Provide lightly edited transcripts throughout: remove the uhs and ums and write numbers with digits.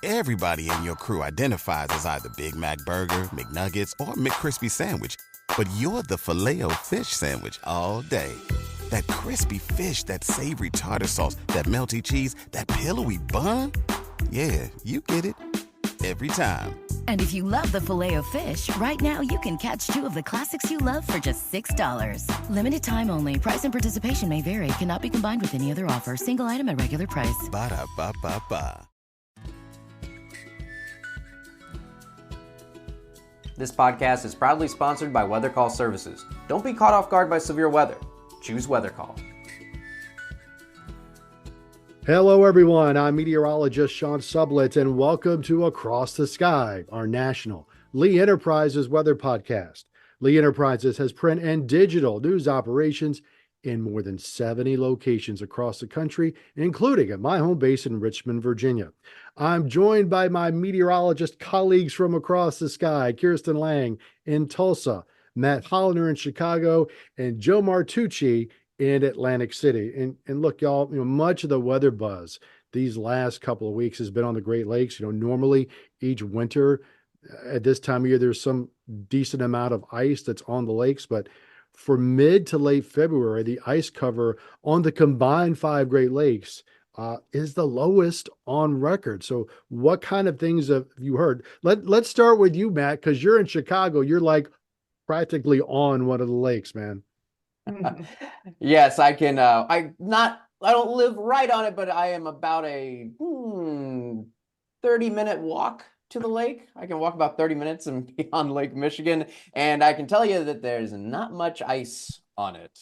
Everybody in your crew identifies as either Big Mac Burger, McNuggets, or McCrispy Sandwich. But you're the Filet-O-Fish Sandwich all day. That crispy fish, that savory tartar sauce, that melty cheese, that pillowy bun. Yeah, you get it. Every time. And if you love the Filet-O-Fish, right now you can catch two of the classics you love for just $6. Limited time only. Price and participation may vary. Cannot be combined with any other offer. Single item at regular price. Ba-da-ba-ba-ba. This podcast is proudly sponsored by Weather Call Services. Don't be caught off guard by severe weather. Choose Weather Call. Hello, everyone. I'm meteorologist Sean Sublett, and welcome to Across the Sky, our national Lee Enterprises weather podcast. Lee Enterprises has print and digital news operations in more than 70 locations across the country, including at my home base in Richmond, Virginia. I'm joined by my meteorologist colleagues from across the sky, Kirsten Lang in Tulsa, Matt Hollander in Chicago, and Joe Martucci in Atlantic City. And look, y'all, much of the weather buzz these last couple of weeks has been on the Great Lakes. Normally each winter at this time of year, there's some decent amount of ice that's on the lakes, but for mid to late February, the ice cover on the combined 5 Great Lakes is the lowest on record. So what kind of things have you heard? Let's start with you, Matt, because you're in Chicago. You're like practically on one of the lakes, man. Yes, I can. I don't live right on it, but I am about a 30-minute walk to the lake. I can walk about 30 minutes and be on Lake Michigan. And I can tell you that there's not much ice on it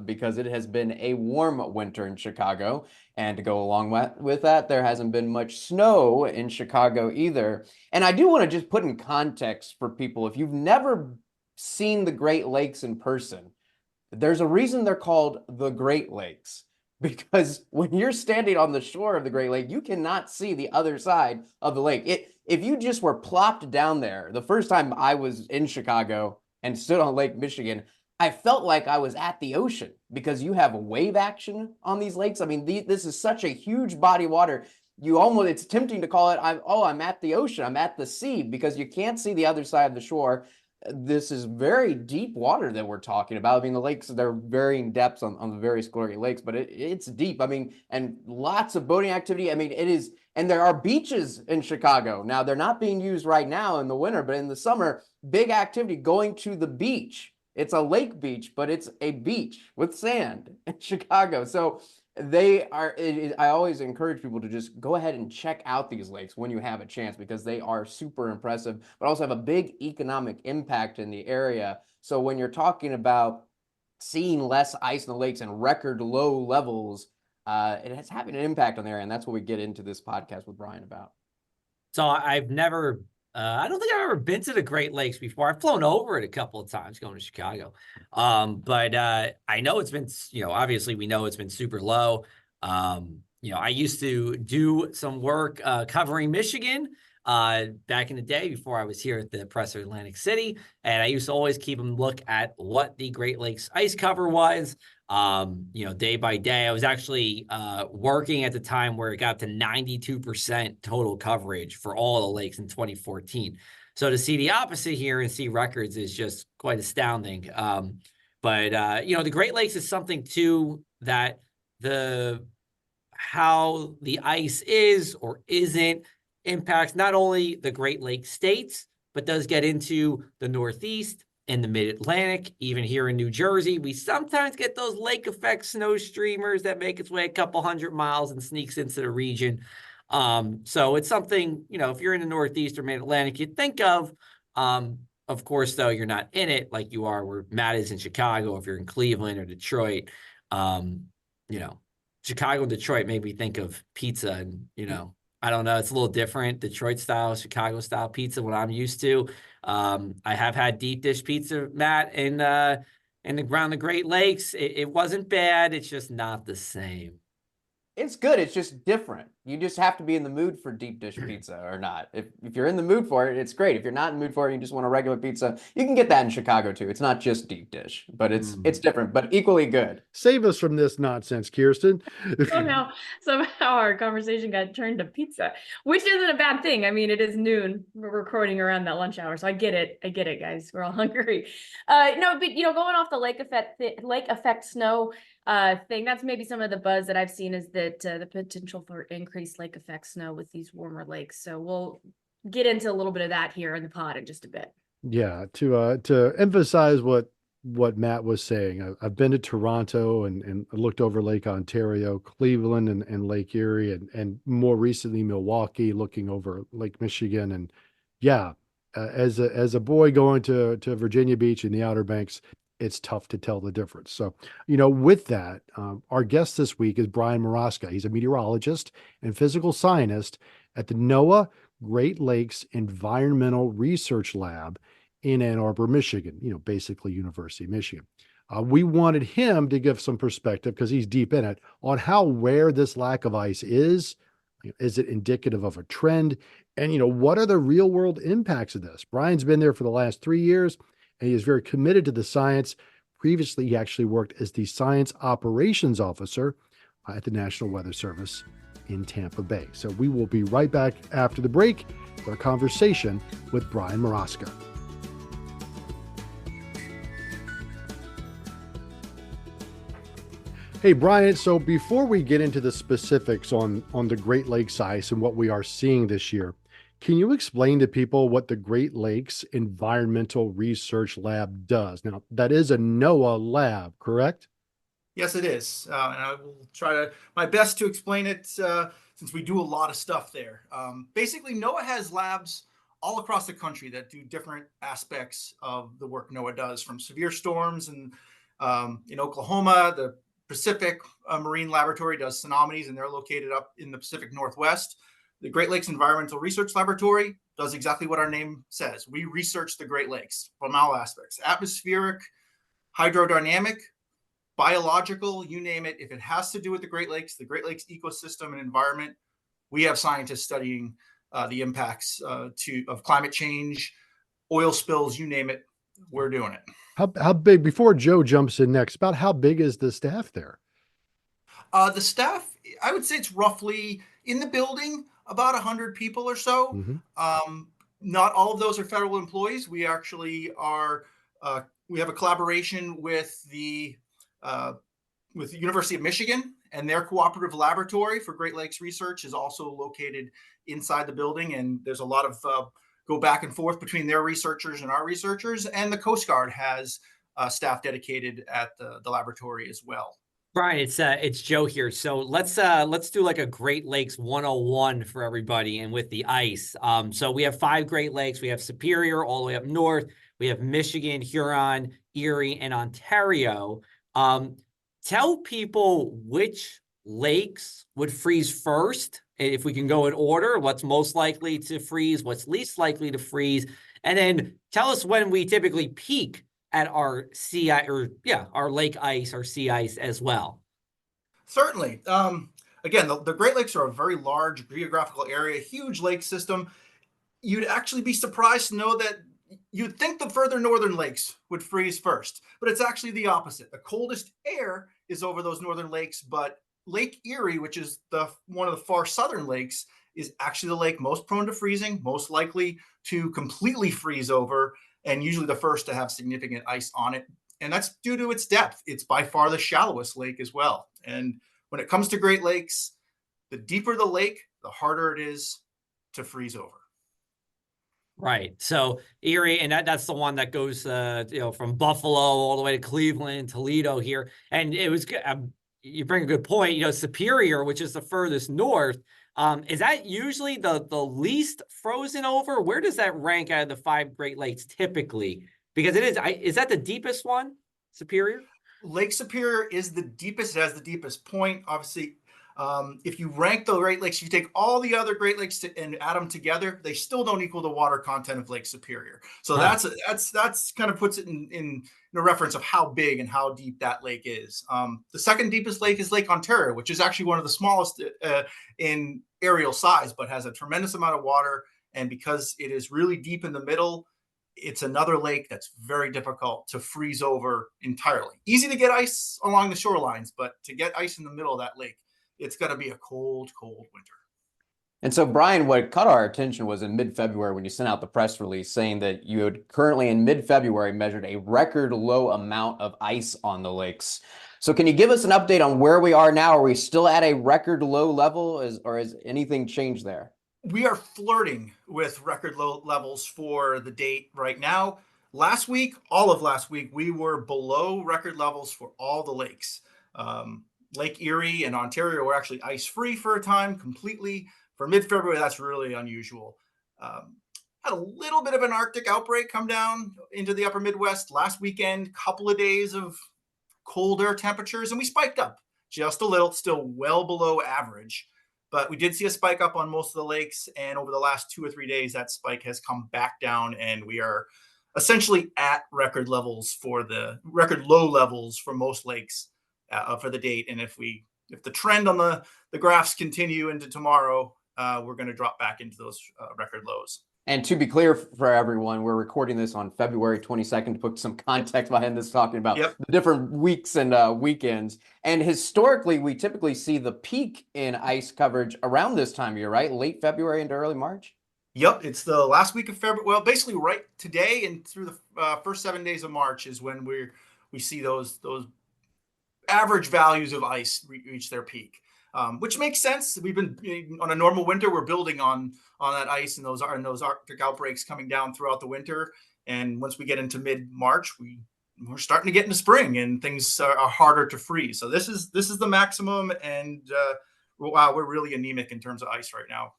because it has been a warm winter in Chicago. And to go along with that, there hasn't been much snow in Chicago either. And I do want to just put in context for people, if you've never seen the Great Lakes in person, there's a reason they're called the Great Lakes. Because when you're standing on the shore of the Great Lake, you cannot see the other side of the lake. If you just were plopped down there, the first time I was in Chicago and stood on Lake Michigan, I felt like I was at the ocean because you have wave action on these lakes. I mean, this is such a huge body of water. It's tempting to call it, I'm at the ocean, I'm at the sea, because you can't see the other side of the shore. This is very deep water that we're talking about. I mean, the lakes, they're varying depths on the various Great Lakes, but it's deep. I mean, and lots of boating activity. I mean, it is, and there are beaches in Chicago. Now, they're not being used right now in the winter, but in the summer, big activity going to the beach. It's a lake beach, but it's a beach with sand in Chicago. So I always encourage people to just go ahead and check out these lakes when you have a chance, because they are super impressive, but also have a big economic impact in the area. So when you're talking about seeing less ice in the lakes and record low levels, it has having an impact on the area. And that's what we get into this podcast with Brian about. So I've never, I don't think I've ever been to the Great Lakes before. I've flown over it a couple of times going to Chicago. But I know it's been, obviously we know it's been super low. I used to do some work covering Michigan back in the day before I was here at the Presser Atlantic City. And I used to always keep them look at what the Great Lakes ice cover was. Day by day. I was actually working at the time where it got to 92% total coverage for all the lakes in 2014. So to see the opposite here and see records is just quite astounding. But the Great Lakes is something too that how the ice is or isn't impacts not only the Great Lakes states, but does get into the Northeast and the Mid-Atlantic. Even here in New Jersey, we sometimes get those lake effect snow streamers that make its way a couple hundred miles and sneaks into the region. So it's something, if you're in the Northeast or Mid-Atlantic, you'd think of. Of course, though, you're not in it like you are where Matt is in Chicago. If you're in Cleveland or Detroit, Chicago and Detroit made me think of pizza, and I don't know, it's a little different. Detroit style, Chicago style pizza, what I'm used to. I have had deep dish pizza, Matt, around the Great Lakes. It wasn't bad. It's just not the same. It's good. It's just different. You just have to be in the mood for deep dish pizza or not. If you're in the mood for it, it's great. If you're not in the mood for it, you just want a regular pizza, you can get that in Chicago too. It's not just deep dish, but it's different, but equally good. Save us from this nonsense, Kirsten. Somehow our conversation got turned to pizza, which isn't a bad thing. I mean, it is noon. We're recording around that lunch hour, so I get it. I get it, guys. We're all hungry. No, but going off the lake effect snow thing, that's maybe some of the buzz that I've seen, is that the potential for increased lake effect snow with these warmer lakes. So we'll get into a little bit of that here in the pod in just a bit. Yeah, to emphasize what Matt was saying, I've been to Toronto and looked over Lake Ontario, Cleveland, and Lake Erie, and more recently Milwaukee, looking over Lake Michigan. And yeah, as a boy going to Virginia Beach and the Outer Banks, it's tough to tell the difference. So, with that, our guest this week is Brian Maraska. He's a meteorologist and physical scientist at the NOAA Great Lakes Environmental Research Lab in Ann Arbor, Michigan, basically University of Michigan. We wanted him to give some perspective, because he's deep in it, on how rare this lack of ice is. Is it indicative of a trend? And, what are the real world impacts of this? Brian's been there for the last 3 years, and he is very committed to the science. Previously, he actually worked as the science operations officer at the National Weather Service in Tampa Bay. So we will be right back after the break for a conversation with Brian Maraska. Hey, Brian, so before we get into the specifics on the Great Lakes ice and what we are seeing this year, can you explain to people what the Great Lakes Environmental Research Lab does? Now, that is a NOAA lab, correct? Yes, it is. And I will try my best to explain it since we do a lot of stuff there. Basically, NOAA has labs all across the country that do different aspects of the work NOAA does, from severe storms. And in Oklahoma, the Pacific Marine Laboratory does tsunamis, and they're located up in the Pacific Northwest. The Great Lakes Environmental Research Laboratory does exactly what our name says. We research the Great Lakes from all aspects: atmospheric, hydrodynamic, biological, you name it. If it has to do with the Great Lakes ecosystem and environment, we have scientists studying the impacts of climate change, oil spills, you name it, we're doing it. How big, before Joe jumps in next, about how big is the staff there? The staff, I would say it's roughly, in the building, about 100 people or so. Mm-hmm. Not all of those are federal employees. We actually are, we have a collaboration with the University of Michigan, and their cooperative laboratory for Great Lakes research is also located inside the building. And there's a lot of go back and forth between their researchers and our researchers. And the Coast Guard has staff dedicated at the laboratory as well. Brian, it's Joe here. So let's do like a Great Lakes 101 for everybody, and with the ice. So we have 5 Great Lakes. We have Superior all the way up north. We have Michigan, Huron, Erie, and Ontario. Tell people which lakes would freeze first, if we can go in order. What's most likely to freeze, what's least likely to freeze, and then tell us when we typically peak at our sea our lake ice, our sea ice as well. Certainly. Again, the Great Lakes are a very large geographical area, huge lake system. You'd actually be surprised to know that you'd think the further northern lakes would freeze first, but it's actually the opposite. The coldest air is over those northern lakes, but Lake Erie, which is one of the far southern lakes, is actually the lake most prone to freezing, most likely to completely freeze over, and usually the first to have significant ice on it. And that's due to its depth. It's by far the shallowest lake as well. And when it comes to Great Lakes, the deeper the lake, the harder it is to freeze over. Right. So Erie, and that's the one that goes, from Buffalo all the way to Cleveland, Toledo here. And it was, you bring a good point, Superior, which is the furthest north. Is that usually the least frozen over? Where does that rank out of the 5 Great Lakes typically? Because is that the deepest one, Superior? Lake Superior is the deepest. It has the deepest point. Obviously, If you rank the Great Lakes, you take all the other Great Lakes and add them together, they still don't equal the water content of Lake Superior. So that's kind of puts it in a reference of how big and how deep that lake is. The second deepest lake is Lake Ontario, which is actually one of the smallest in aerial size, but has a tremendous amount of water. And because it is really deep in the middle, it's another lake that's very difficult to freeze over entirely. Easy to get ice along the shorelines, but to get ice in the middle of that lake, it's going to be a cold, cold winter. And so, Brian, what caught our attention was in mid-February when you sent out the press release saying that you had currently in mid-February measured a record low amount of ice on the lakes. So can you give us an update on where we are now? Are we still at a record low level, or has anything changed there? We are flirting with record low levels for the date right now. Last week, all of last week, we were below record levels for all the lakes. Lake Erie and Ontario were actually ice-free for a time completely. For mid-February, that's really unusual. Had a little bit of an Arctic outbreak come down into the upper Midwest last weekend, couple of days of cold air temperatures, and we spiked up just a little, still well below average. But we did see a spike up on most of the lakes, and over the last 2 or 3 days, that spike has come back down, and we are essentially at record levels for the record low levels for most lakes for the date. And if the trend on the graphs continue into tomorrow, we're going to drop back into those record lows. And to be clear for everyone, we're recording this on February 22nd to put some context behind this, talking about the different weeks and weekends. And historically, we typically see the peak in ice coverage around this time of year, right? Late February into early March? Yep, it's the last week of February. Well, basically right today and through the first 7 days of March is when we see those average values of ice reach their peak. Which makes sense. We've been on a normal winter. We're building on that ice and those Arctic outbreaks coming down throughout the winter. And once we get into mid-March, we're starting to get into spring and things are harder to freeze. So this is the maximum, and wow, we're really anemic in terms of ice right now.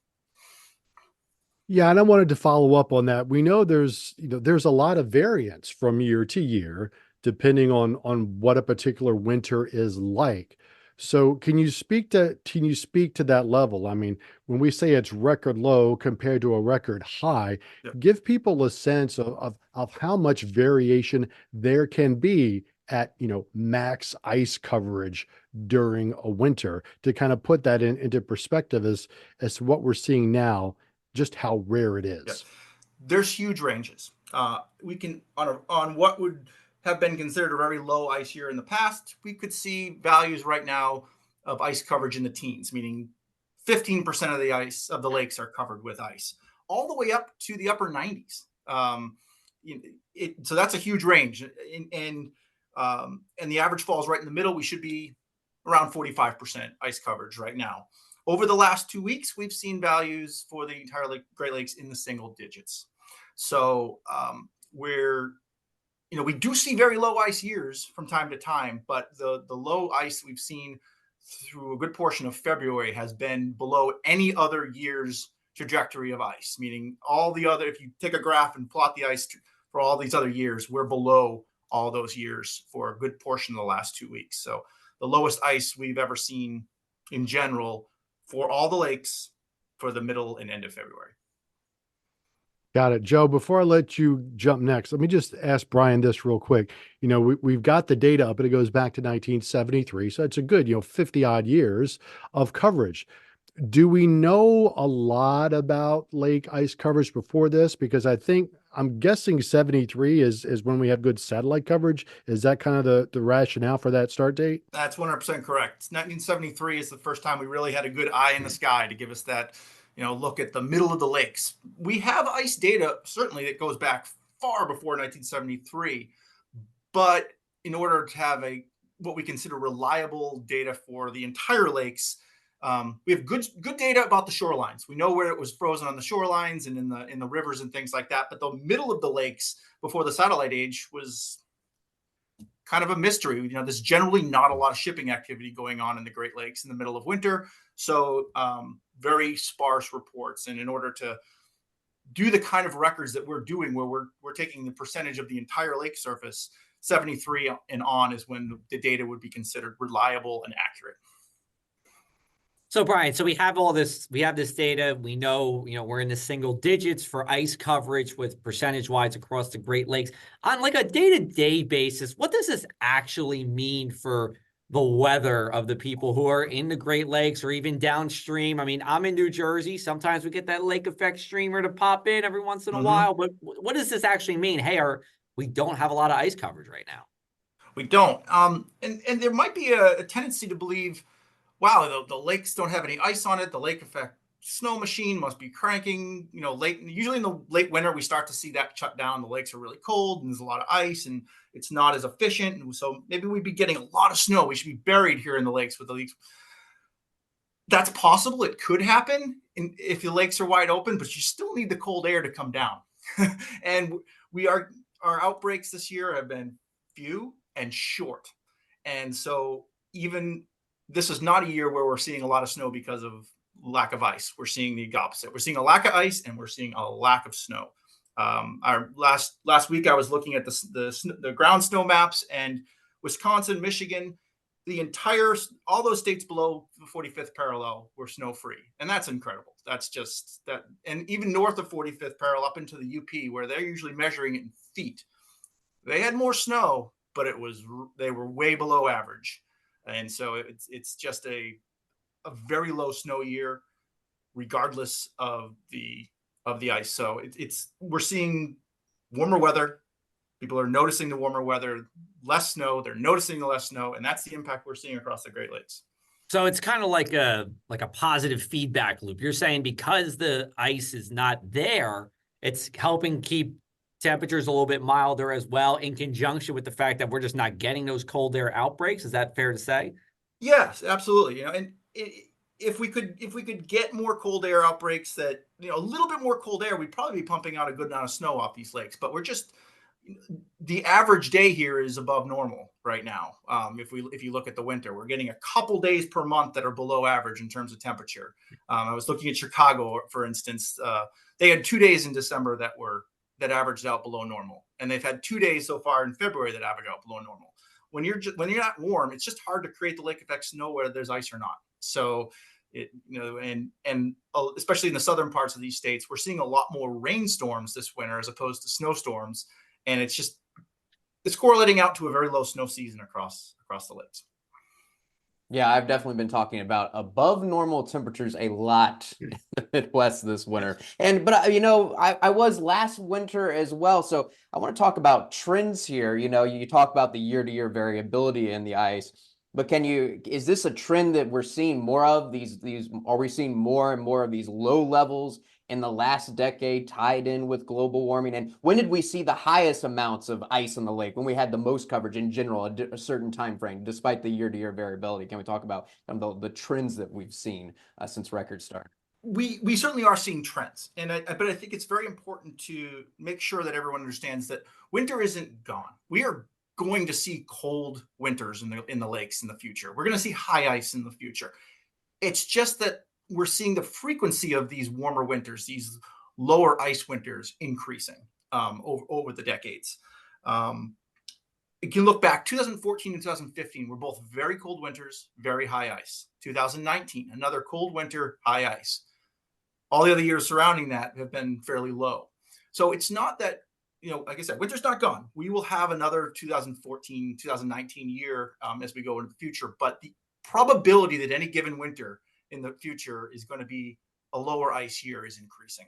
Yeah, and I wanted to follow up on that. We know there's a lot of variance from year to year depending on what a particular winter is like. So can you speak to that level? I mean, when we say it's record low compared to a record high, give people a sense of how much variation there can be at max ice coverage during a winter, to kind of put that into perspective as to what we're seeing now, just how rare it is. Yeah. There's huge ranges. We can on what would have been considered a very low ice year in the past, we could see values right now of ice coverage in the teens, meaning 15% of the ice of the lakes are covered with ice, all the way up to the upper 90s. So that's a huge range, and the average falls right in the middle. We should be around 45% ice coverage right now. Over the last 2 weeks, we've seen values for the entire Great Lakes in the single digits. So we do see very low ice years from time to time, but the low ice we've seen through a good portion of February has been below any other year's trajectory of ice, meaning if you take a graph and plot the ice for all these other years, we're below all those years for a good portion of the last 2 weeks. So the lowest ice we've ever seen in general for all the lakes for the middle and end of February. Got it. Joe, before I let you jump next, let me just ask Brian this real quick. We've got the data up and it goes back to 1973. So it's a good, 50 odd years of coverage. Do we know a lot about lake ice coverage before this? Because I'm guessing 73 is when we have good satellite coverage. Is that kind of the rationale for that start date? That's 100% correct. 1973 is the first time we really had a good eye in the sky to give us that look at the middle of the lakes. We have ice data, certainly, that goes back far before 1973. But in order to have what we consider reliable data for the entire lakes, we have good data about the shorelines. We know where it was frozen on the shorelines and in the rivers and things like that. But the middle of the lakes before the satellite age was kind of a mystery. There's generally not a lot of shipping activity going on in the Great Lakes in the middle of winter. So very sparse reports. And in order to do the kind of records that we're doing, where we're taking the percentage of the entire lake surface, 73 and on is when the data would be considered reliable and accurate. So Brian, so we have all this, we have this data. We know, we're in the single digits for ice coverage with percentage-wise across the Great Lakes. On like a day-to-day basis, what does this actually mean for the weather of the people who are in the Great Lakes or even downstream? I mean, I'm in New Jersey. Sometimes we get that lake effect streamer to pop in every once in a while. But what does this actually mean? Hey, we don't have a lot of ice coverage right now. We don't. And there might be a tendency to believe, wow, the lakes don't have any ice on it. The lake effect snow machine must be cranking, late. Usually in the late winter, we start to see that shut down. The lakes are really cold and there's a lot of ice and it's not as efficient. And so maybe we'd be getting a lot of snow. We should be buried here in the lakes with the lakes. That's possible. It could happen if the lakes are wide open, but you still need the cold air to come down. And our outbreaks this year have been few and short. And so even this is not a year where we're seeing a lot of snow because of lack of ice. We're seeing the opposite. We're seeing a lack of ice and we're seeing a lack of snow. Our last week, I was looking at the ground snow maps, and Wisconsin, Michigan, all those states below the 45th parallel were snow free. And that's incredible. That's just that. And even north of 45th parallel up into the UP, where they're usually measuring it in feet, they had more snow, but they were way below average. And so it's just a very low snow year, regardless of the ice. So we're seeing warmer weather. People are noticing the warmer weather, less snow. They're noticing the less snow, and that's the impact we're seeing across the Great Lakes. So it's kind of like a positive feedback loop. You're saying because the ice is not there, it's helping keep temperatures a little bit milder as well, in conjunction with the fact that we're just not getting those cold air outbreaks. Is that fair to say? Yes, absolutely. And if we could get more cold air outbreaks, that a little bit more cold air, we'd probably be pumping out a good amount of snow off these lakes. But the average day here is above normal right now. If you look at the winter, we're getting a couple days per month that are below average in terms of temperature. I was looking at Chicago, for instance. They had 2 days in December that averaged out below normal, and they've had 2 days so far in February that average out below normal. When you're not warm, it's just hard to create the lake effect snow whether there's ice or not. So and especially in the southern parts of these states, we're seeing a lot more rainstorms this winter as opposed to snowstorms, and it's correlating out to a very low snow season across the lakes. Yeah, I've definitely been talking about above normal temperatures a lot in the Midwest this winter. But I was last winter as well. So I want to talk about trends here. You talk about the year-to-year variability in the ice, but is this a trend that we're seeing more of are we seeing more and more of these low levels in the last decade tied in with global warming? And when did we see the highest amounts of ice in the lake, when we had the most coverage in general, a certain time frame, despite the year-to-year variability? Can we talk about the trends that we've seen since records started? We certainly are seeing trends, but I think it's very important to make sure that everyone understands that winter isn't gone. We are going to see cold winters in the lakes in the future. We're going to see high ice in the future. It's just that we're seeing the frequency of these warmer winters, these lower ice winters, increasing over the decades. You can look back, 2014 and 2015 were both very cold winters, very high ice. 2019, another cold winter, high ice. All the other years surrounding that have been fairly low. So it's not that, like I said, winter's not gone. We will have another 2014, 2019 year as we go into the future. But the probability that any given winter in the future is going to be a lower ice year is increasing.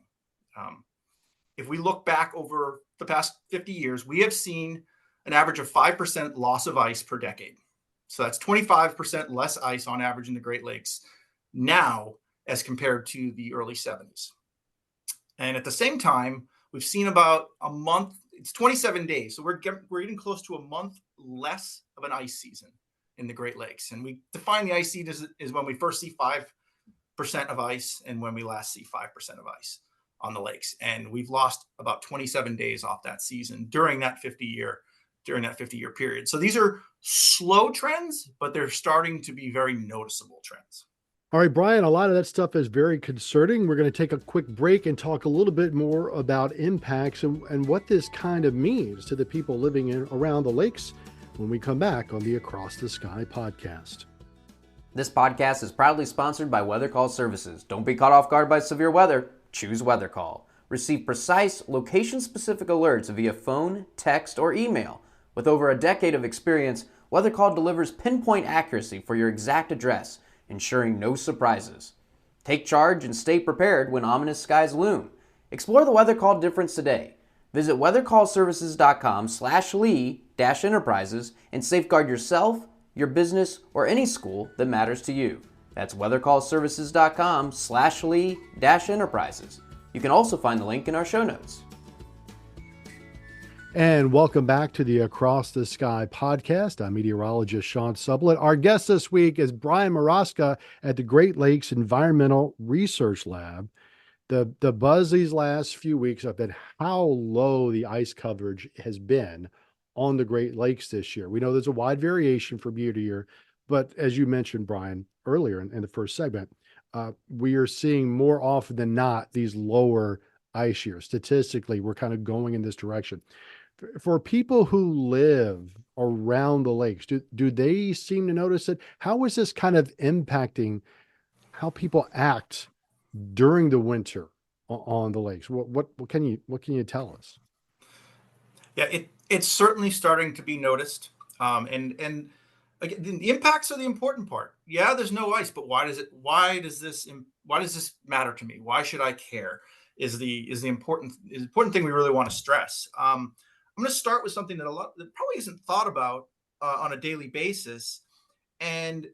If we look back over the past 50 years, we have seen an average of 5% loss of ice per decade. So that's 25% less ice on average in the Great Lakes now as compared to the early 70s. And at the same time, we've seen about a month, it's 27 days. So we're getting close to a month less of an ice season in the Great Lakes. And we define the ice season as when we first see 5% of ice and when we last see 5% of ice on the lakes. And we've lost about 27 days off that season during that 50-year period. So these are slow trends, but they're starting to be very noticeable trends. All right, Brian, a lot of that stuff is very concerning. We're going to take a quick break and talk a little bit more about impacts and what this kind of means to the people living around the lakes when we come back on the Across the Sky podcast. This podcast is proudly sponsored by Weather Call Services. Don't be caught off guard by severe weather. Choose Weather Call. Receive precise, location-specific alerts via phone, text, or email. With over a decade of experience, Weather Call delivers pinpoint accuracy for your exact address, ensuring no surprises. Take charge and stay prepared when ominous skies loom. Explore the Weather Call difference today. Visit weathercallservices.com/Lee-Enterprises and safeguard yourself, your business, or any school that matters to you. That's weathercallservices.com/Lee-Enterprises. You can also find the link in our show notes. And welcome back to the Across the Sky podcast. I'm meteorologist Sean Sublett. Our guest this week is Brian Maraska at the Great Lakes Environmental Research Lab. The buzz these last few weeks have been how low the ice coverage has been on the Great Lakes this year. We know there's a wide variation from year to year, but as you mentioned, Brian, earlier in the first segment, we are seeing more often than not these lower ice years. Statistically, we're kind of going in this direction. For people who live around the lakes, do they seem to notice it? How is this kind of impacting how people act during the winter on the lakes? What can you tell us? Yeah, it's certainly starting to be noticed. And again, the impacts are the important part. Yeah, there's no ice, but why does this matter to me? Why should I care? Is the important thing we really want to stress. I'm going to start with something that probably isn't thought about on a daily basis, and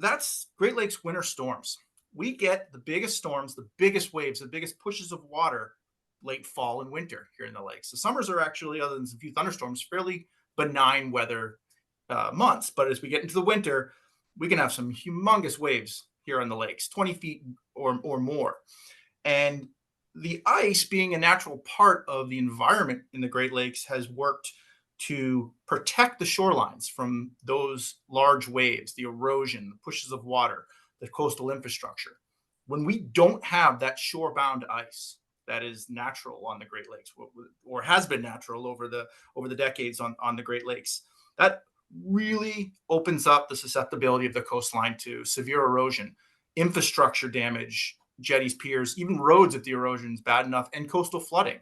that's Great Lakes winter storms. We get the biggest storms, the biggest waves, the biggest pushes of water late fall and winter here in the lakes. The summers are actually, other than a few thunderstorms, fairly benign weather months. But as we get into the winter, we can have some humongous waves here on the lakes, 20 feet or more. And the ice, being a natural part of the environment in the Great Lakes, has worked to protect the shorelines from those large waves, the erosion, the pushes of water, the coastal infrastructure. When we don't have that shore-bound ice that is natural on the Great Lakes, or has been natural over the decades on the Great Lakes, that really opens up the susceptibility of the coastline to severe erosion, infrastructure damage, jetties, piers, even roads if the erosion is bad enough, and coastal flooding.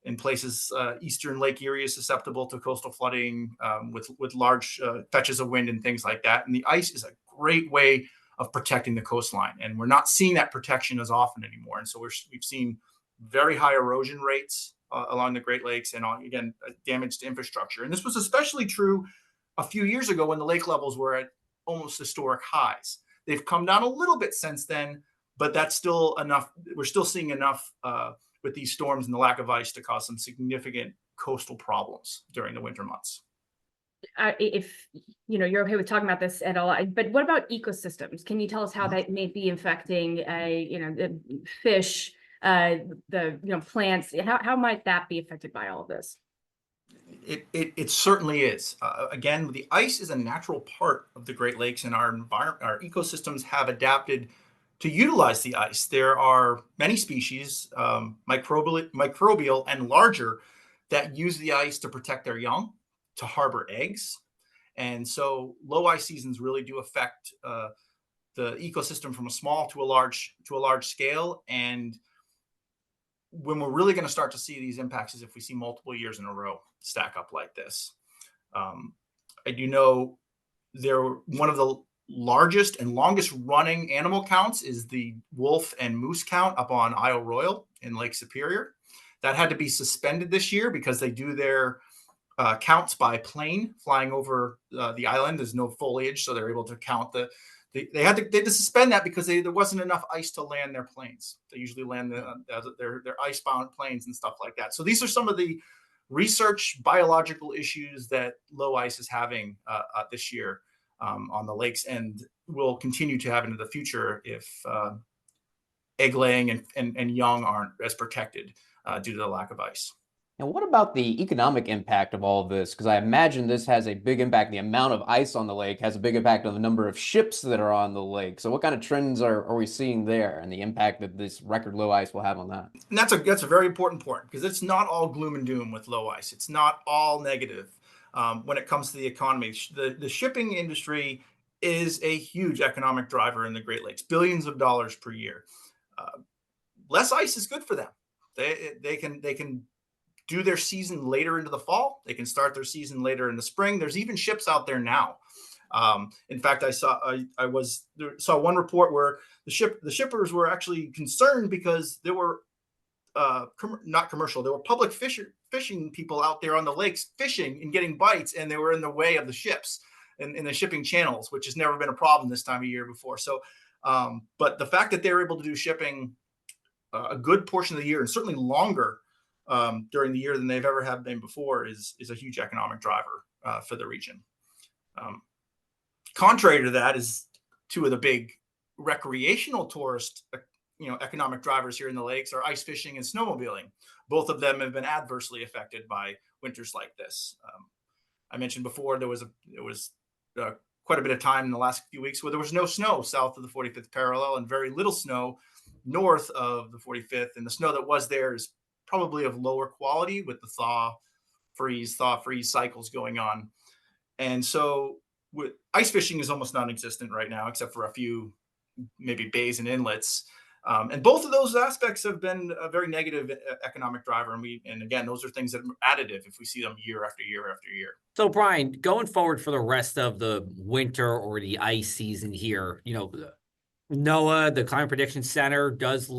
In places, eastern Lake Erie is susceptible to coastal flooding with large fetches of wind and things like that. And the ice is a great way of protecting the coastline. And we're not seeing that protection as often anymore. And so we've seen very high erosion rates along the Great Lakes, and again, damage to infrastructure. And this was especially true a few years ago when the lake levels were at almost historic highs. They've come down a little bit since then, but that's still enough. We're still seeing enough with these storms and the lack of ice to cause some significant coastal problems during the winter months. If you're okay with talking about this at all, but what about ecosystems? Can you tell us how that may be affecting the fish, the plants? How might that be affected by all of this? It certainly is. Again, the ice is a natural part of the Great Lakes, and our environment, our ecosystems have adapted to utilize the ice. There are many species, microbial and larger, that use the ice to protect their young, to harbor eggs. And so low ice seasons really do affect the ecosystem from a small to a large scale. And when we're really going to start to see these impacts is if we see multiple years in a row stack up like this. I do know one of the largest and longest running animal counts is the wolf and moose count up on Isle Royal in Lake Superior. That had to be suspended this year because they do their counts by plane flying over the island. There's no foliage, so they're able to count they had to suspend that because there wasn't enough ice to land their planes. They usually land their ice-bound planes and stuff like that. So these are some of the research biological issues that low ice is having this year on the lakes, and will continue to have into the future if egg laying and young aren't as protected due to the lack of ice. And what about the economic impact of all of this? Because I imagine this has a big impact. The amount of ice on the lake has a big impact on the number of ships that are on the lake. So what kind of trends are we seeing there, and the impact that this record low ice will have on that? And that's a very important point, because it's not all gloom and doom with low ice. It's not all negative when it comes to the economy. The shipping industry is a huge economic driver in the Great Lakes, billions of dollars per year. Less ice is good for them. They can do their season later into the fall. They can start their season later in the spring. There's even ships out there now. In fact, I saw one report where the shippers were actually concerned because there were not commercial. There were public fishing people out there on the lakes fishing and getting bites, and they were in the way of the ships and in the shipping channels, which has never been a problem this time of year before. So, but the fact that they're able to do shipping a good portion of the year and certainly longer during the year than they've ever have been before is a huge economic driver for the region. Contrary to that is two of the big recreational tourist economic drivers here in the lakes are ice fishing and snowmobiling. Both of them have been adversely affected by winters like this. I mentioned before there was quite a bit of time in the last few weeks where there was no snow south of the 45th parallel and very little snow north of the 45th. And the snow that was there is probably of lower quality with the thaw freeze cycles going on. And so ice fishing is almost non-existent right now, except for a few maybe bays and inlets. And both of those aspects have been a very negative economic driver. And again, those are things that are additive if we see them year after year after year. So Brian, going forward for the rest of the winter or the ice season here, NOAA, the Climate Prediction Center, does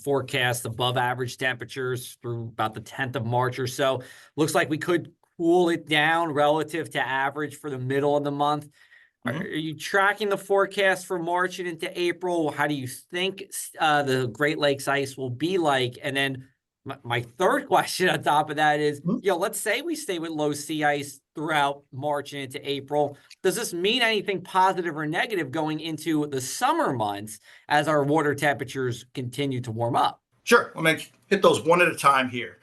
forecast above average temperatures through about the 10th of March or so. Looks like we could cool it down relative to average for the middle of the month. Are you tracking the forecast for March and into April? How do you think the Great Lakes ice will be like? And then my third question on top of that is, let's say we stay with low sea ice throughout March and into April. Does this mean anything positive or negative going into the summer months as our water temperatures continue to warm up? Sure. Let me hit those one at a time here.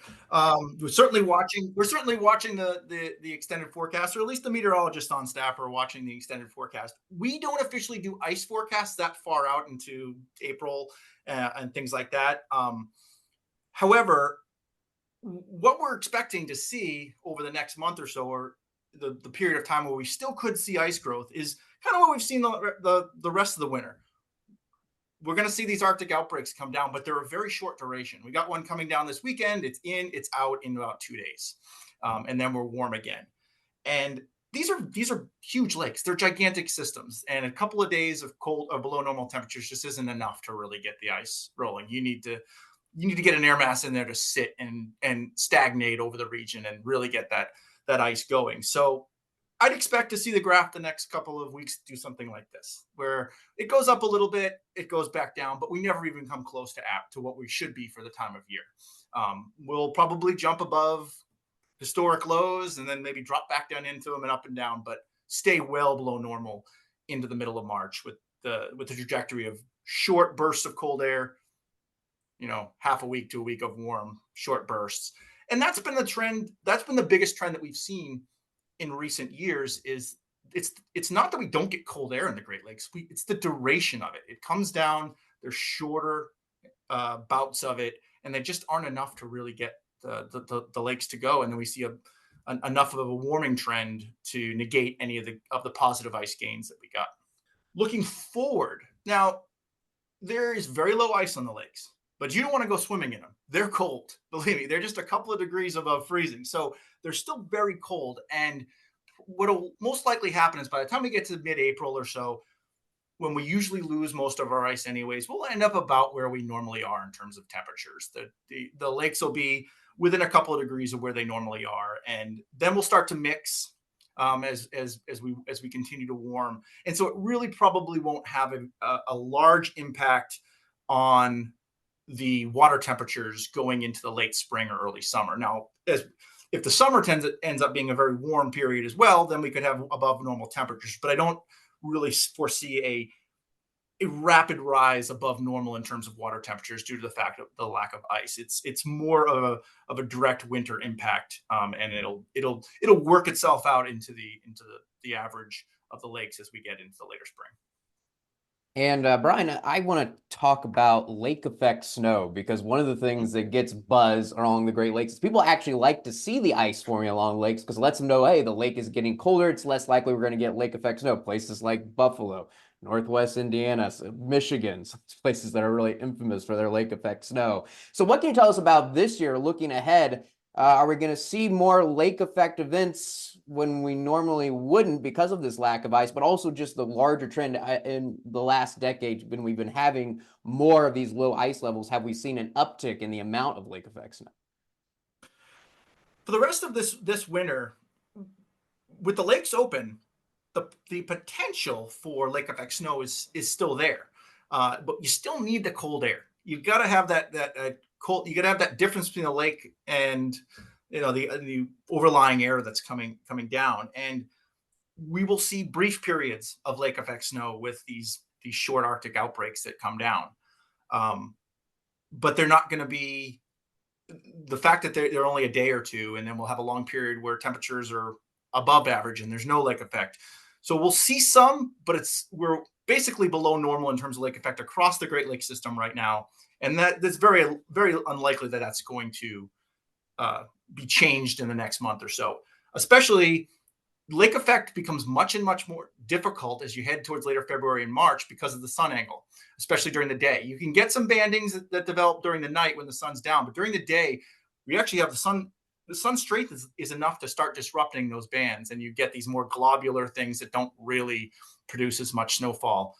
We're certainly watching the extended forecast, or at least the meteorologists on staff are watching the extended forecast. We don't officially do ice forecasts that far out into April and things like that. However, what we're expecting to see over the next month or so, or the period of time where we still could see ice growth, is kind of what we've seen the rest of the winter. We're going to see these Arctic outbreaks come down, but they're a very short duration. We got one coming down this weekend. It's out in about 2 days. And then we're warm again. And these are huge lakes. They're gigantic systems. And a couple of days of cold or below normal temperatures just isn't enough to really get the ice rolling. You need to get an air mass in there to sit and stagnate over the region and really get that ice going. So I'd expect to see the graph the next couple of weeks do something like this, where it goes up a little bit, it goes back down, but we never even come close to what we should be for the time of year. We'll probably jump above historic lows and then maybe drop back down into them and up and down, but stay well below normal into the middle of March with the trajectory of short bursts of cold air, half a week to a week of warm, short bursts. And that's been the trend. That's been the biggest trend that we've seen in recent years. Is it's not that we don't get cold air in the Great Lakes. It's the duration of it. It comes down. There's shorter bouts of it, and they just aren't enough to really get the lakes to go. And then we see enough of a warming trend to negate any of the positive ice gains that we got. Looking forward, now there is very low ice on the lakes, but you don't want to go swimming in them. They're cold. Believe me, they're just a couple of degrees above freezing. So they're still very cold. And what will most likely happen is by the time we get to mid-April or so, when we usually lose most of our ice anyways, we'll end up about where we normally are in terms of temperatures. The lakes will be within a couple of degrees of where they normally are. And then we'll start to mix as we continue to warm. And so it really probably won't have a large impact on the water temperatures going into the late spring or early summer. Now, if the summer ends up being a very warm period as well, then we could have above normal temperatures. But I don't really foresee a rapid rise above normal in terms of water temperatures due to the fact of the lack of ice. It's more of a direct winter impact, and it'll work itself out into the average of the lakes as we get into the later spring. And Brian, I want to talk about lake effect snow because one of the things that gets buzz along the Great Lakes is people actually like to see the ice forming along lakes because it lets them know, hey, the lake is getting colder. It's less likely we're going to get lake effect snow. Places like Buffalo, Northwest Indiana, Michigan, places that are really infamous for their lake effect snow. So, what can you tell us about this year looking ahead? Are we going to see more lake effect events when we normally wouldn't because of this lack of ice, but also just the larger trend in the last decade when we've been having more of these low ice levels? Have we seen an uptick in the amount of lake effect snow? For the rest of this winter, with the lakes open, the potential for lake effect snow is still there, but you still need the cold air. You've got to have that cold. You got to have that difference between the lake and the overlying air that's coming down, and we will see brief periods of lake effect snow with these short Arctic outbreaks that come down. But they're not going to be the fact that they're only a day or two, and then we'll have a long period where temperatures are above average and there's no lake effect. So we'll see some, but we're basically below normal in terms of lake effect across the Great Lakes system right now, and that's very, very unlikely that that's going to be changed in the next month or so. Especially, lake effect becomes much more difficult as you head towards later February and March because of the sun angle, especially during the day. You can get some bandings that develop during the night when the sun's down, but during the day, we actually have the sun. The sun strength is enough to start disrupting those bands, and you get these more globular things that don't really produce as much snowfall.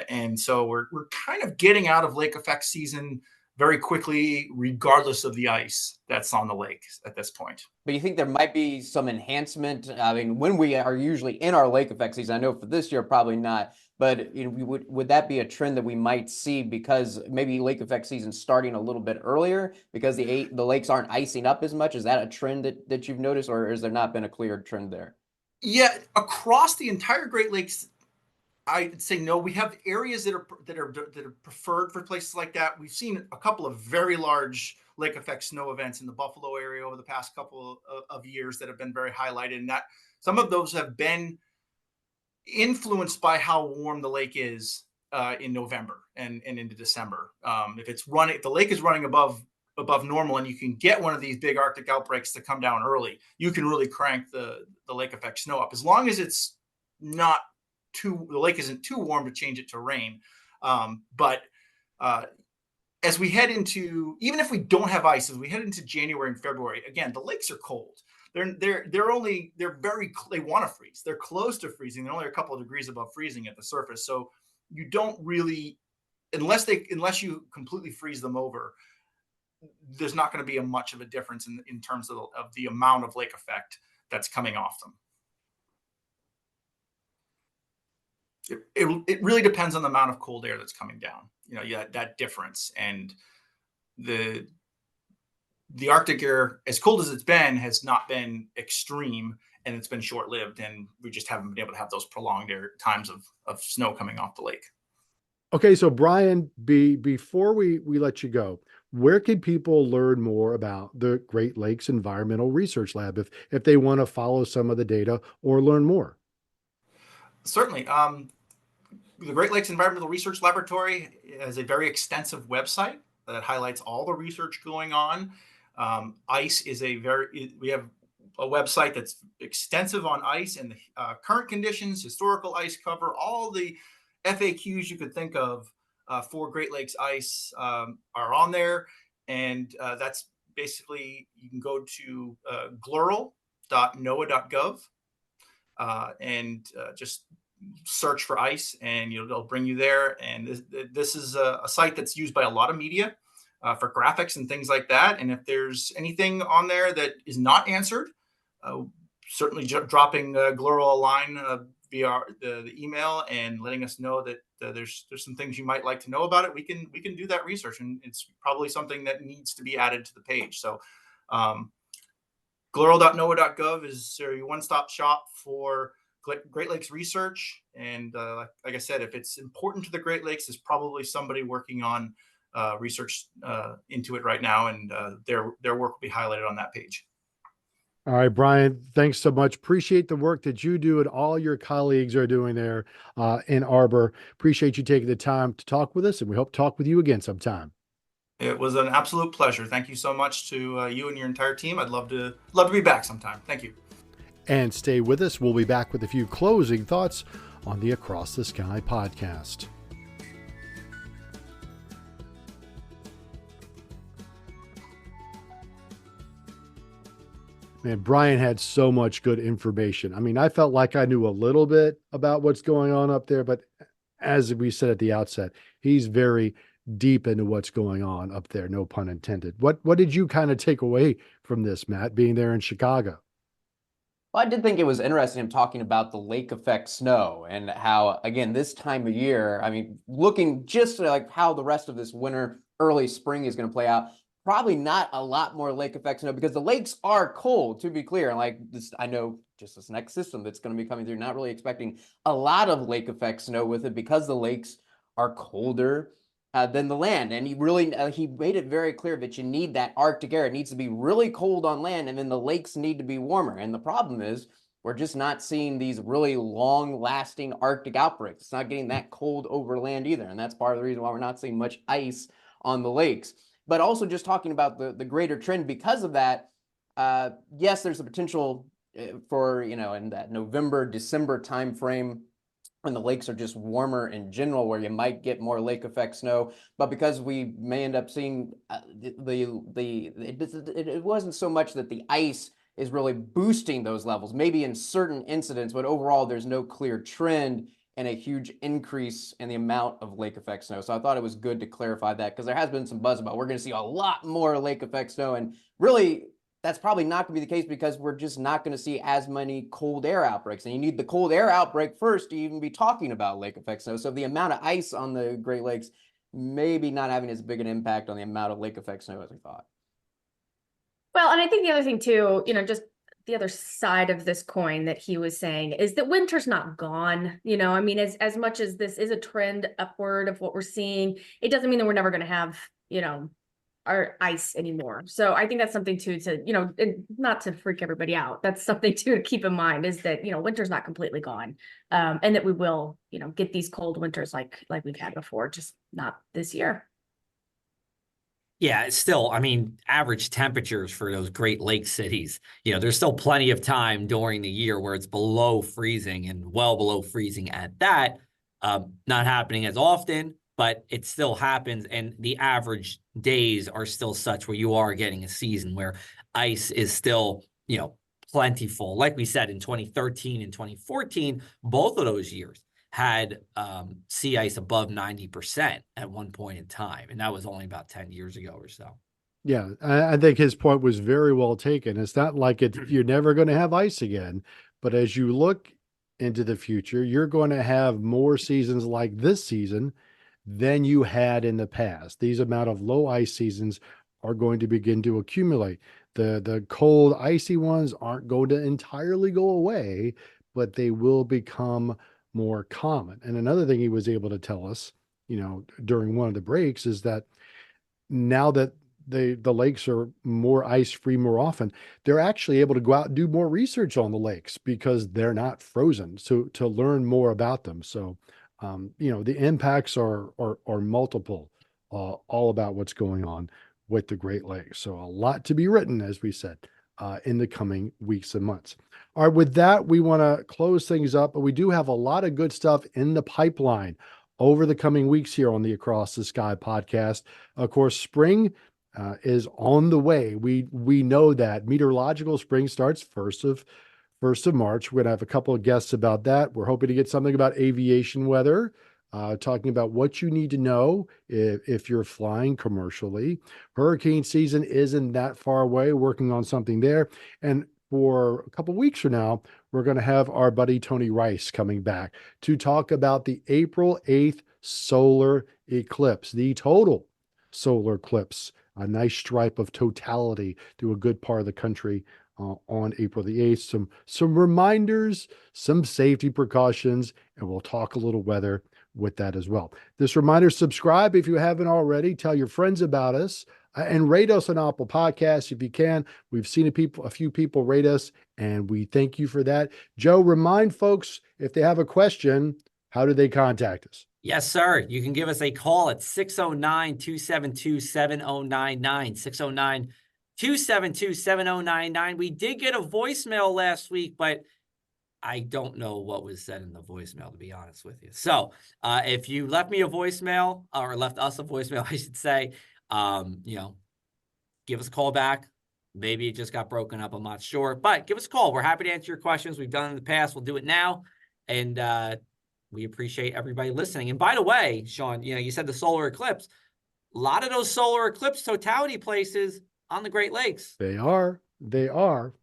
And so we're kind of getting out of lake effect season very quickly, regardless of the ice that's on the lake at this point. But you think there might be some enhancement? I mean, when we are usually in our lake effect season, I know for this year probably not, but would that be a trend that we might see because maybe lake effect season starting a little bit earlier because the lakes aren't icing up as much? Is that a trend that you've noticed, or has there not been a clear trend there? Yeah, across the entire Great Lakes, I'd say no. We have areas that are preferred for places like that. We've seen a couple of very large lake effect snow events in the Buffalo area over the past couple of years that have been very highlighted, and that some of those have been influenced by how warm the lake is in November and into December. If the lake is running above normal, and you can get one of these big Arctic outbreaks to come down early, you can really crank the lake effect snow up as long as it's not the lake isn't too warm to change it to rain. But as we head into, even if we don't have ice, as we head into January and February, again, the lakes are cold. They want to freeze. They're close to freezing. They're only a couple of degrees above freezing at the surface. So you don't really, unless you completely freeze them over, there's not going to be much of a difference in terms of the amount of lake effect that's coming off them. It really depends on the amount of cold air that's coming down. That difference, and the Arctic air, as cold as it's been, has not been extreme, and it's been short-lived, and we just haven't been able to have those prolonged times of snow coming off the lake. Okay, so Brian, before we let you go, where can people learn more about the Great Lakes Environmental Research Lab if they want to follow some of the data or learn more? Certainly. The Great Lakes Environmental Research Laboratory has a very extensive website that highlights all the research going on. Ice is we have a website that's extensive on ice and the current conditions, historical ice cover, all the FAQs you could think of for Great Lakes ice are on there. And that's basically, you can go to glurl.noaa.gov and just search for ice, and it'll bring you there. And this is a site that's used by a lot of media for graphics and things like that. And if there's anything on there that is not answered, certainly dropping Glurl a line via the email and letting us know that there's some things you might like to know about it. We can do that research, and it's probably something that needs to be added to the page. So glurl.noaa.gov is your one-stop shop for Great Lakes research. And like I said, if it's important to the Great Lakes, there's probably somebody working on research into it right now, and their work will be highlighted on that page. All right, Brian, thanks so much. Appreciate the work that you do and all your colleagues are doing there in Arbor. Appreciate you taking the time to talk with us, and we hope to talk with you again sometime. It was an absolute pleasure. Thank you so much to you and your entire team. I'd love to be back sometime. Thank you. And stay with us. We'll be back with a few closing thoughts on the Across the Sky podcast. Man, Brian had so much good information. I mean, I felt like I knew a little bit about what's going on up there, but as we said at the outset, he's very deep into what's going on up there, no pun intended. What did you kind of take away from this, Matt, being there in Chicago? Well, I did think it was interesting him talking about the lake effect snow and how, again, this time of year, I mean, looking just like how the rest of this winter, early spring is going to play out, probably not a lot more lake effect snow because the lakes are cold, to be clear. And like this, I know just this next system that's going to be coming through, not really expecting a lot of lake effect snow with it because the lakes are colder than the land. And he made it very clear that you need that Arctic air. It needs to be really cold on land, and then the lakes need to be warmer. And the problem is we're just not seeing these really long-lasting Arctic outbreaks. It's not getting that cold over land either. And that's part of the reason why we're not seeing much ice on the lakes. But also just talking about the greater trend because of that, yes, there's a potential for, in that November, December timeframe when the lakes are just warmer in general, where you might get more lake effect snow. But because we may end up seeing it wasn't so much that the ice is really boosting those levels, maybe in certain incidents, but overall there's no clear trend and a huge increase in the amount of lake effect snow. So I thought it was good to clarify that because there has been some buzz about we're going to see a lot more lake effect snow, and really that's probably not going to be the case because we're just not going to see as many cold air outbreaks. And you need the cold air outbreak first to even be talking about lake effect snow. So the amount of ice on the Great Lakes maybe not having as big an impact on the amount of lake effect snow as we thought. Well, and I think the other thing too, just the other side of this coin that he was saying is that winter's not gone. I mean, as much as this is a trend upward of what we're seeing, it doesn't mean that we're never going to have, our ice anymore. So I think that's something too to, not to freak everybody out. That's something too to keep in mind is that, winter's not completely gone. And that we will, get these cold winters like we've had before, just not this year. Yeah, it's still, I mean, average temperatures for those Great Lakes cities, there's still plenty of time during the year where it's below freezing and well below freezing at that. Not happening as often, but it still happens. And the average days are still such where you are getting a season where ice is still, plentiful. Like we said, in 2013 and 2014, both of those years had sea ice above 90% at one point in time. And that was only about 10 years ago or so. Yeah, I think his point was very well taken. It's not like you're never going to have ice again, but as you look into the future, you're going to have more seasons like this season than you had in the past. These amount of low ice seasons are going to begin to accumulate. The cold, icy ones aren't going to entirely go away, but they will become more common. And another thing he was able to tell us, during one of the breaks is that now that the lakes are more ice free more often, they're actually able to go out and do more research on the lakes because they're not frozen. So to learn more about them. So, the impacts are multiple, all about what's going on with the Great Lakes. So a lot to be written, as we said, in the coming weeks and months. All right, with that, we want to close things up, but we do have a lot of good stuff in the pipeline over the coming weeks here on the Across the Sky podcast. Of course, spring is on the way. We know that meteorological spring starts first of March. We're going to have a couple of guests about that. We're hoping to get something about aviation weather, talking about what you need to know if you're flying commercially. Hurricane season isn't that far away, working on something there. And for a couple of weeks from now, we're going to have our buddy Tony Rice coming back to talk about the April 8th solar eclipse, the total solar eclipse, a nice stripe of totality through a good part of the country on April the 8th. Some reminders, some safety precautions, and we'll talk a little weather with that as well. This reminder, subscribe if you haven't already. Tell your friends about us. And rate us on Apple Podcasts if you can. We've seen a few people rate us, and we thank you for that. Joe, remind folks if they have a question, how do they contact us? Yes, sir. You can give us a call at 609-272-7099, 609-272-7099. We did get a voicemail last week, but I don't know what was said in the voicemail, to be honest with you. So if you left me a voicemail, or left us a voicemail, I should say, give us a call back. Maybe it just got broken up. I'm not sure, but give us a call. We're happy to answer your questions. We've done it in the past. We'll do it now. And we appreciate everybody listening. And by the way, Sean, you said the solar eclipse. A lot of those solar eclipse totality places on the Great Lakes. They are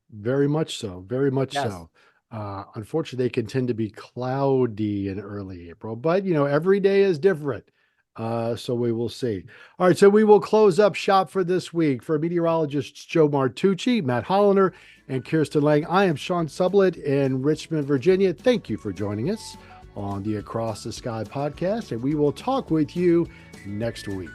very much so. Very much so. Unfortunately, they can tend to be cloudy in early April, but every day is different. So we will see. All right, so we will close up shop for this week. For meteorologists Joe Martucci, Matt Holliner, and Kirsten Lang, I am Sean Sublett in Richmond, Virginia. Thank you for joining us on the Across the Sky podcast, and we will talk with you next week.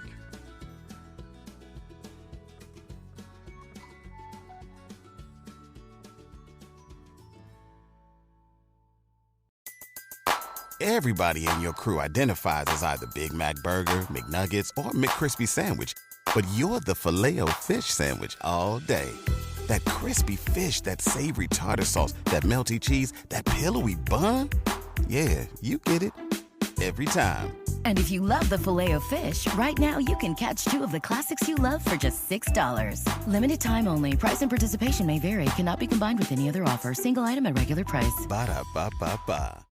Everybody in your crew identifies as either Big Mac Burger, McNuggets, or McCrispy Sandwich. But you're the Filet-O-Fish Sandwich all day. That crispy fish, that savory tartar sauce, that melty cheese, that pillowy bun. Yeah, you get it. Every time. And if you love the Filet-O-Fish, right now you can catch 2 of the classics you love for just $6. Limited time only. Price and participation may vary. Cannot be combined with any other offer. Single item at regular price. Ba-da-ba-ba-ba.